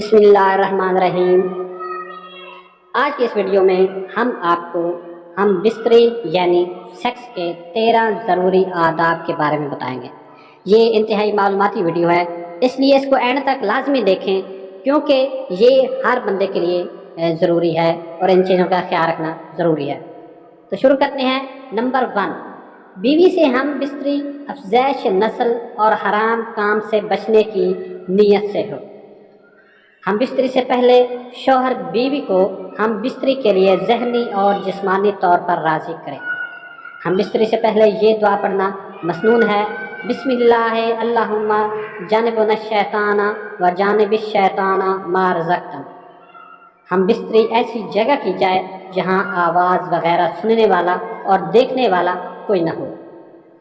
بسم اللہ الرحمن الرحیم۔ آج کی اس ویڈیو میں ہم بستری یعنی سیکس کے 13 ضروری آداب کے بارے میں بتائیں گے۔ یہ انتہائی معلوماتی ویڈیو ہے، اس لیے اس کو اینڈ تک لازمی دیکھیں کیونکہ یہ ہر بندے کے لیے ضروری ہے اور ان چیزوں کا خیال رکھنا ضروری ہے۔ تو شروع کرتے ہیں۔ نمبر 1، بیوی سے ہم بستری افزائش نسل اور حرام کام سے بچنے کی نیت سے ہو۔ ہم بستری سے پہلے شوہر بیوی کو ہم بستری کے لیے ذہنی اور جسمانی طور پر راضی کریں۔ ہم بستری سے پہلے یہ دعا پڑھنا مسنون ہے: بسم اللہ اللہم جانبنا الشیطان و جانب الشیطان ما رزقتنا۔ ہم بستری ایسی جگہ کی جائے جہاں آواز وغیرہ سننے والا اور دیکھنے والا کوئی نہ ہو۔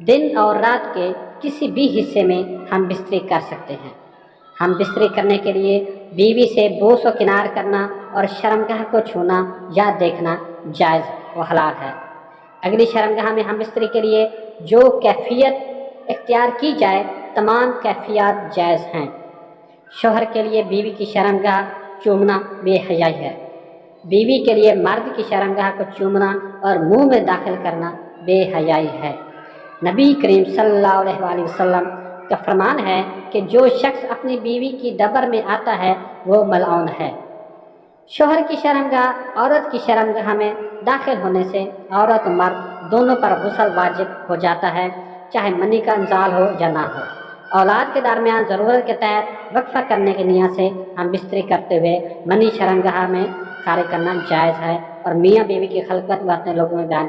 دن اور رات کے کسی بھی حصے میں ہم بستری کر سکتے ہیں۔ ہم بستری کرنے کے لیے بیوی سے بوس و کنار کرنا اور شرمگاہ کو چھونا یا دیکھنا جائز و حلال ہے۔ اگلی شرمگاہ میں ہم بستری کے لیے جو کیفیت اختیار کی جائے تمام کیفیات جائز ہیں۔ شوہر کے لیے بیوی کی شرمگاہ چومنا بے حیائی ہے۔ بیوی کے لیے مرد کی شرمگاہ کو چومنا اور منہ میں داخل کرنا بے حیائی ہے۔ نبی کریم صلی اللہ علیہ وآلہ وسلم کا فرمان ہے کہ جو شخص اپنی بیوی کی دبر میں آتا ہے وہ ملعون ہے۔ شوہر کی شرمگاہ عورت کی شرمگاہ میں داخل ہونے سے عورت و مرد دونوں پر غسل واجب ہو جاتا ہے، چاہے منی کا انزال ہو یا نہ ہو۔ اولاد کے درمیان ضرورت کے تحت وقفہ کرنے کی نیت سے ہم بستری کرتے ہوئے منی شرمگاہ میں خارج کرنا جائز ہے اور میاں بیوی کی خلوت برتنے لوگوں میں بیان